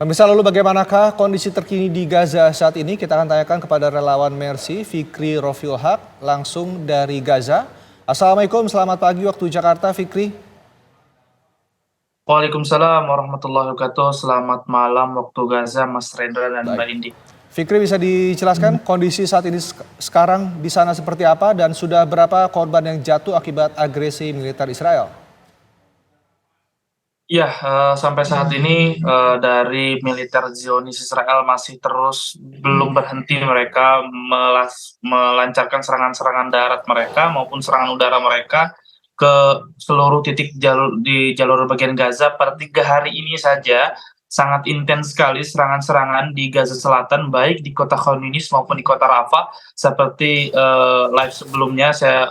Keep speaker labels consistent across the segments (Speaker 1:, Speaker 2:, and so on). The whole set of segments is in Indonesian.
Speaker 1: Pemirsa, lalu bagaimanakah kondisi terkini di Gaza saat ini? Kita akan tanyakan kepada relawan Mercy, Fikri Rofiul Haq, langsung dari Gaza. Assalamualaikum, selamat pagi waktu Jakarta, Fikri.
Speaker 2: Waalaikumsalam warahmatullahi wabarakatuh. Selamat malam waktu Gaza, Mas Rendra dan
Speaker 1: Baik.
Speaker 2: Mbak Indi.
Speaker 1: Fikri, bisa dijelaskan kondisi saat ini sekarang di sana seperti apa dan sudah berapa korban yang jatuh akibat agresi militer Israel?
Speaker 2: Ya, sampai saat ini dari militer Zionis Israel masih terus belum berhenti mereka melancarkan serangan-serangan darat mereka maupun serangan udara mereka ke seluruh titik di jalur bagian Gaza. Per 3 hari ini saja sangat intens sekali serangan-serangan di Gaza Selatan, baik di kota Khan Yunis maupun di kota Rafah. Seperti live sebelumnya saya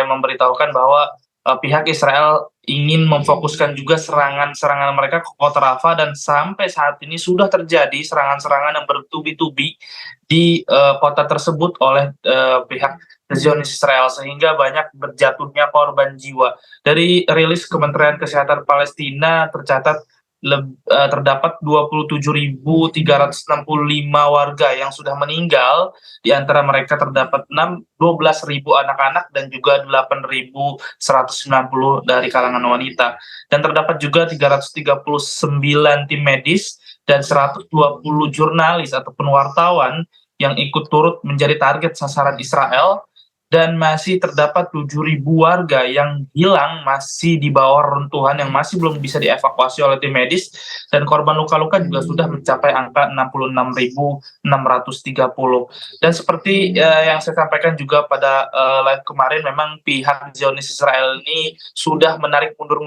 Speaker 2: memberitahukan bahwa pihak Israel ingin memfokuskan juga serangan-serangan mereka ke kota Rafah, dan sampai saat ini sudah terjadi serangan-serangan yang bertubi-tubi di kota tersebut oleh pihak Zionis Israel, sehingga banyak berjatuhnya korban jiwa. Dari rilis Kementerian Kesehatan Palestina tercatat terdapat 27.365 warga yang sudah meninggal, di antara mereka terdapat 12.000 anak-anak dan juga 8.190 dari kalangan wanita. Dan terdapat juga 339 tim medis dan 120 jurnalis ataupun wartawan yang ikut turut menjadi target sasaran Israel, dan masih terdapat 7.000 warga yang hilang masih di bawah runtuhan yang masih belum bisa dievakuasi oleh tim medis, dan korban luka-luka juga sudah mencapai angka 66.630. Dan seperti yang saya sampaikan juga pada live kemarin, memang pihak Zionis Israel ini sudah menarik mundur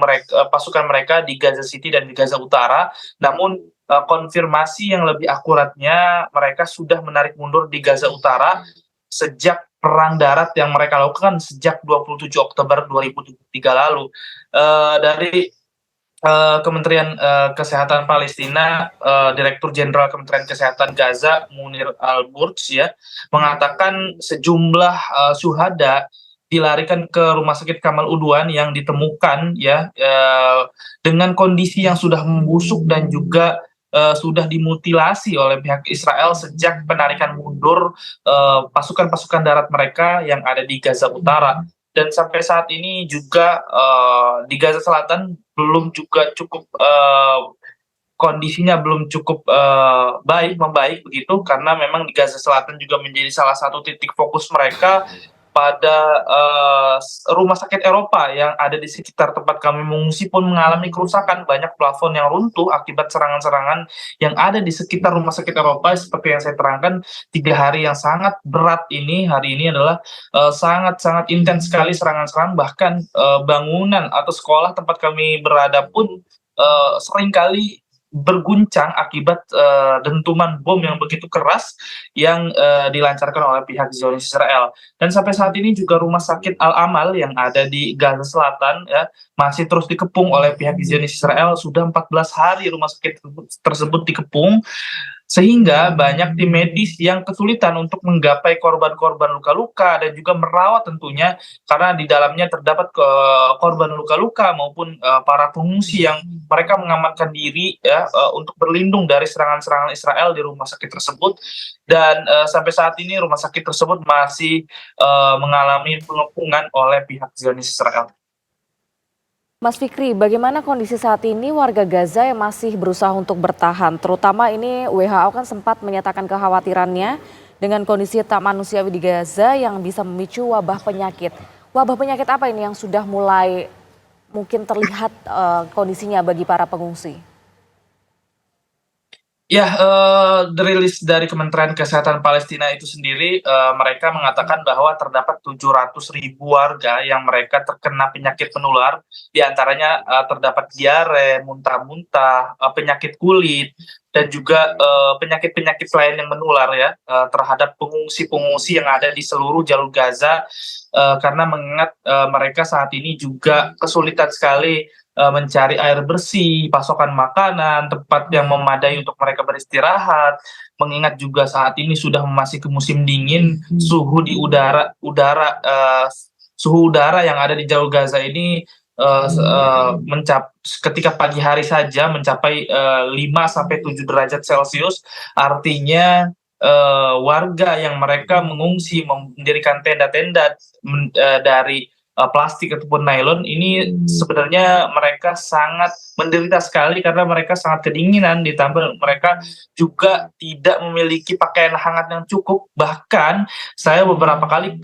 Speaker 2: pasukan mereka di Gaza City dan di Gaza Utara, namun konfirmasi yang lebih akuratnya mereka sudah menarik mundur di Gaza Utara sejak perang darat yang mereka lakukan sejak 27 Oktober 2023 lalu. Dari Kementerian Kesehatan Palestina, Direktur Jenderal Kementerian Kesehatan Gaza, Munir Al-Burj, ya, mengatakan sejumlah syuhada dilarikan ke Rumah Sakit Kamal Udwan yang ditemukan, ya, dengan kondisi yang sudah membusuk dan juga sudah dimutilasi oleh pihak Israel sejak penarikan mundur pasukan-pasukan darat mereka yang ada di Gaza Utara. Dan sampai saat ini juga di Gaza Selatan belum juga cukup kondisinya belum cukup membaik begitu, karena memang di Gaza Selatan juga menjadi salah satu titik fokus mereka pada rumah sakit Eropa yang ada di sekitar tempat kami mengungsi pun mengalami kerusakan, banyak plafon yang runtuh akibat serangan-serangan yang ada di sekitar rumah sakit Eropa. Seperti yang saya terangkan, 3 hari yang sangat berat ini, hari ini adalah sangat-sangat intens sekali serangan-serangan, bahkan bangunan atau sekolah tempat kami berada pun seringkali berguncang akibat dentuman bom yang begitu keras yang dilancarkan oleh pihak Zionis Israel. Dan sampai saat ini juga Rumah Sakit Al-Amal yang ada di Gaza Selatan, ya, masih terus dikepung oleh pihak Zionis Israel. Sudah 14 hari rumah sakit tersebut dikepung, sehingga banyak tim medis yang kesulitan untuk menggapai korban-korban luka-luka dan juga merawat tentunya, karena di dalamnya terdapat korban luka-luka maupun para pengungsi yang mereka mengamankan diri, ya, untuk berlindung dari serangan-serangan Israel di rumah sakit tersebut. Dan sampai saat ini rumah sakit tersebut masih mengalami pengepungan oleh pihak Zionis Israel.
Speaker 3: Mas Fikri, bagaimana kondisi saat ini warga Gaza yang masih berusaha untuk bertahan? Terutama ini WHO kan sempat menyatakan kekhawatirannya dengan kondisi tak manusiawi di Gaza yang bisa memicu wabah penyakit. Wabah penyakit apa ini yang sudah mulai mungkin terlihat kondisinya bagi para pengungsi?
Speaker 2: Ya, rilis dari Kementerian Kesehatan Palestina itu sendiri, mereka mengatakan bahwa terdapat 700.000 warga yang mereka terkena penyakit menular, di antaranya terdapat diare, muntah-muntah, penyakit kulit, dan juga penyakit-penyakit lain yang menular, ya, terhadap pengungsi-pengungsi yang ada di seluruh jalur Gaza, karena mengingat mereka saat ini juga kesulitan sekali mencari air bersih, pasokan makanan, tempat yang memadai untuk mereka beristirahat. Mengingat juga saat ini sudah memasuki musim dingin, suhu udara yang ada di jalur Gaza ini ketika pagi hari saja mencapai 5 sampai 7 derajat Celcius, artinya warga yang mereka mengungsi mendirikan tenda-tenda dari plastik ataupun nylon ini sebenarnya mereka sangat menderita sekali karena mereka sangat kedinginan, ditambah mereka juga tidak memiliki pakaian hangat yang cukup. Bahkan saya beberapa kali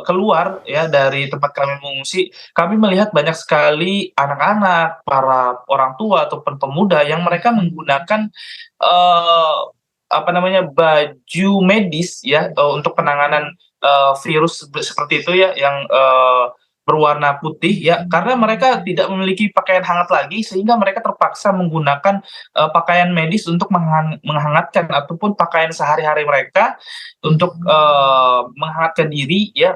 Speaker 2: keluar ya dari tempat kami mengungsi, kami melihat banyak sekali anak-anak, para orang tua ataupun pemuda yang mereka menggunakan eee, apa namanya, baju medis ya, untuk penanganan virus seperti itu ya yang berwarna putih ya, karena mereka tidak memiliki pakaian hangat lagi sehingga mereka terpaksa menggunakan pakaian medis untuk menghangatkan ataupun pakaian sehari-hari mereka untuk menghangatkan diri ya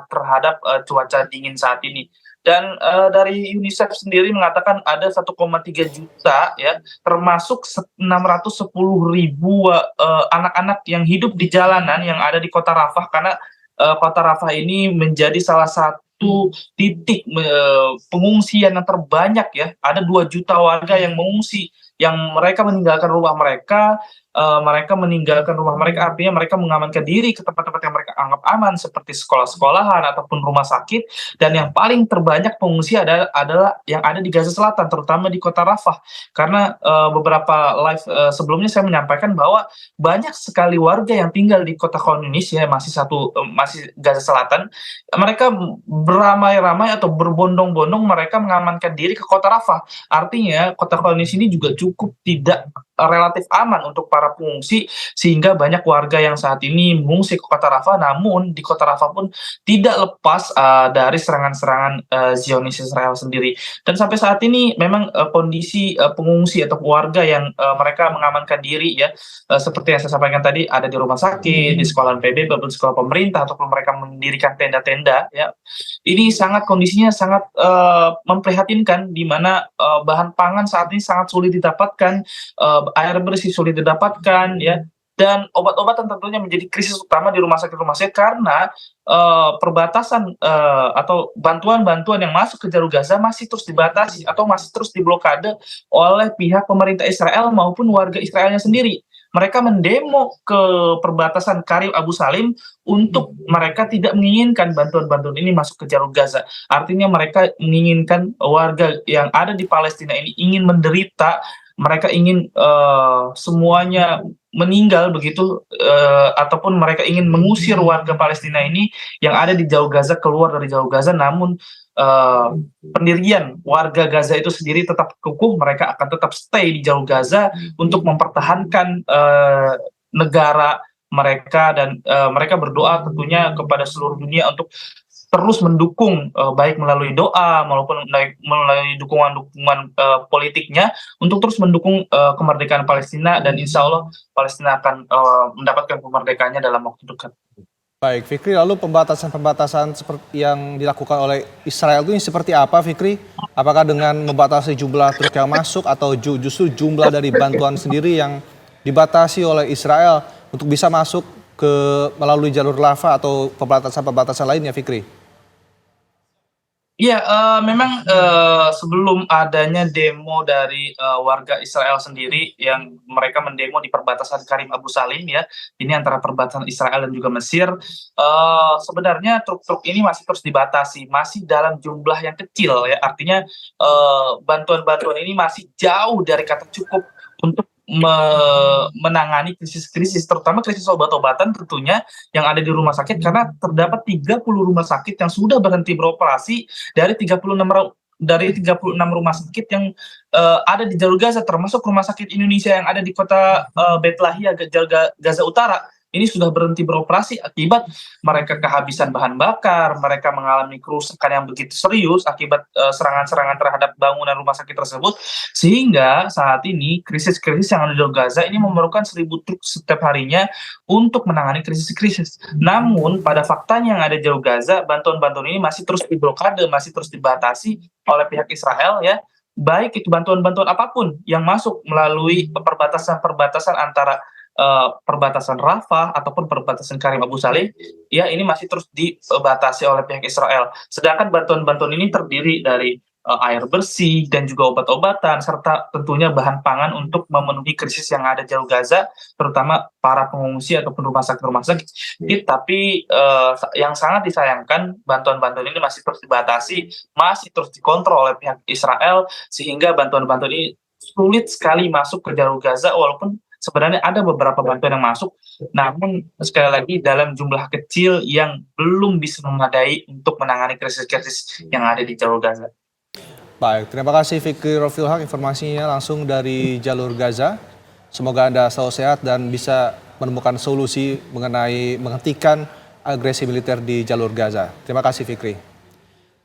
Speaker 2: terhadap cuaca dingin saat ini. Dan dari UNICEF sendiri mengatakan ada 1,3 juta ya, termasuk 610.000 anak-anak yang hidup di jalanan yang ada di kota Rafah, karena kota Rafah ini menjadi salah satu titik pengungsian yang terbanyak ya. Ada 2 juta warga yang mengungsi, yang mereka meninggalkan rumah mereka, artinya mereka mengamankan diri ke tempat-tempat yang mereka anggap aman seperti sekolah-sekolahan ataupun rumah sakit, dan yang paling terbanyak pengungsi adalah yang ada di Gaza Selatan, terutama di kota Rafah. Karena beberapa live sebelumnya saya menyampaikan bahwa banyak sekali warga yang tinggal di kota Khan Yunis ya, masih Gaza Selatan, mereka beramai-ramai atau berbondong-bondong mereka mengamankan diri ke kota Rafah. Artinya kota Khan Yunis ini juga cukup tidak relatif aman untuk para pengungsi, sehingga banyak warga yang saat ini mengungsi ke kota Rafah, namun di kota Rafah pun tidak lepas dari serangan-serangan Zionis Israel sendiri. Dan sampai saat ini memang kondisi pengungsi atau warga yang mereka mengamankan diri ya, seperti yang saya sampaikan tadi, ada di rumah sakit, di sekolah PBB ataupun sekolah pemerintah, ataupun mereka mendirikan tenda-tenda ya. Ini kondisinya sangat memprihatinkan, di mana bahan pangan saat ini sangat sulit didapatkan, air bersih sulit didapatkan ya, dan obat-obatan tentunya menjadi krisis utama di rumah sakit-rumah sakit karena perbatasan atau bantuan-bantuan yang masuk ke jalur Gaza masih terus dibatasi atau masih terus diblokade oleh pihak pemerintah Israel maupun warga Israelnya sendiri. Mereka mendemo ke perbatasan Karim Abu Salim untuk mereka tidak menginginkan bantuan-bantuan ini masuk ke jalur Gaza. Artinya mereka menginginkan warga yang ada di Palestina ini ingin menderita, mereka ingin semuanya meninggal begitu, ataupun mereka ingin mengusir warga Palestina ini yang ada di jalur Gaza keluar dari jalur Gaza, namun pendirian warga Gaza itu sendiri tetap kukuh, mereka akan tetap stay di jalur Gaza untuk mempertahankan negara mereka, dan mereka berdoa tentunya kepada seluruh dunia untuk terus mendukung, baik melalui doa maupun melalui dukungan-dukungan politiknya untuk terus mendukung kemerdekaan Palestina, dan insya Allah Palestina akan mendapatkan kemerdekaannya dalam waktu dekat.
Speaker 1: Baik, Fikri, lalu pembatasan-pembatasan seperti yang dilakukan oleh Israel itu seperti apa, Fikri? Apakah dengan membatasi jumlah truk yang masuk atau justru jumlah dari bantuan sendiri yang dibatasi oleh Israel untuk bisa masuk melalui jalur lava atau pembatasan-pembatasan lainnya, Fikri?
Speaker 2: Iya, memang sebelum adanya demo dari warga Israel sendiri yang mereka mendemo di perbatasan Karim Abu Salim ya, ini antara perbatasan Israel dan juga Mesir, sebenarnya truk-truk ini masih terus dibatasi, masih dalam jumlah yang kecil ya, artinya bantuan-bantuan ini masih jauh dari kata cukup untuk menangani krisis-krisis, terutama krisis obat-obatan tentunya yang ada di rumah sakit, karena terdapat 30 rumah sakit yang sudah berhenti beroperasi dari 36 rumah sakit yang ada di jalur Gaza, termasuk rumah sakit Indonesia yang ada di kota Beit Lahia, Gaza Utara. Ini sudah berhenti beroperasi akibat mereka kehabisan bahan bakar, mereka mengalami kerusakan yang begitu serius akibat serangan-serangan terhadap bangunan rumah sakit tersebut, sehingga saat ini krisis-krisis yang ada di Gaza ini memerlukan 1.000 truk setiap harinya untuk menangani krisis-krisis. Namun pada faktanya yang ada di jalur Gaza, bantuan-bantuan ini masih terus diblokade, masih terus dibatasi oleh pihak Israel ya, baik itu bantuan-bantuan apapun yang masuk melalui perbatasan-perbatasan antara perbatasan Rafah ataupun perbatasan Karim Abu Saleh, ya ini masih terus dibatasi oleh pihak Israel. Sedangkan bantuan-bantuan ini terdiri dari air bersih dan juga obat-obatan serta tentunya bahan pangan untuk memenuhi krisis yang ada di Jalur Gaza, terutama para pengungsi ataupun rumah sakit. Tapi yang sangat disayangkan bantuan-bantuan ini masih terus dibatasi, masih terus dikontrol oleh pihak Israel sehingga bantuan-bantuan ini sulit sekali masuk ke Jalur Gaza walaupun sebenarnya ada beberapa bantuan yang masuk, namun sekali lagi dalam jumlah kecil yang belum bisa memadai untuk menangani krisis-krisis yang ada di Jalur Gaza.
Speaker 1: Baik, terima kasih Fikri Rofilhaq informasinya langsung dari Jalur Gaza. Semoga Anda selalu sehat dan bisa menemukan solusi mengenai menghentikan agresi militer di Jalur Gaza. Terima kasih Fikri.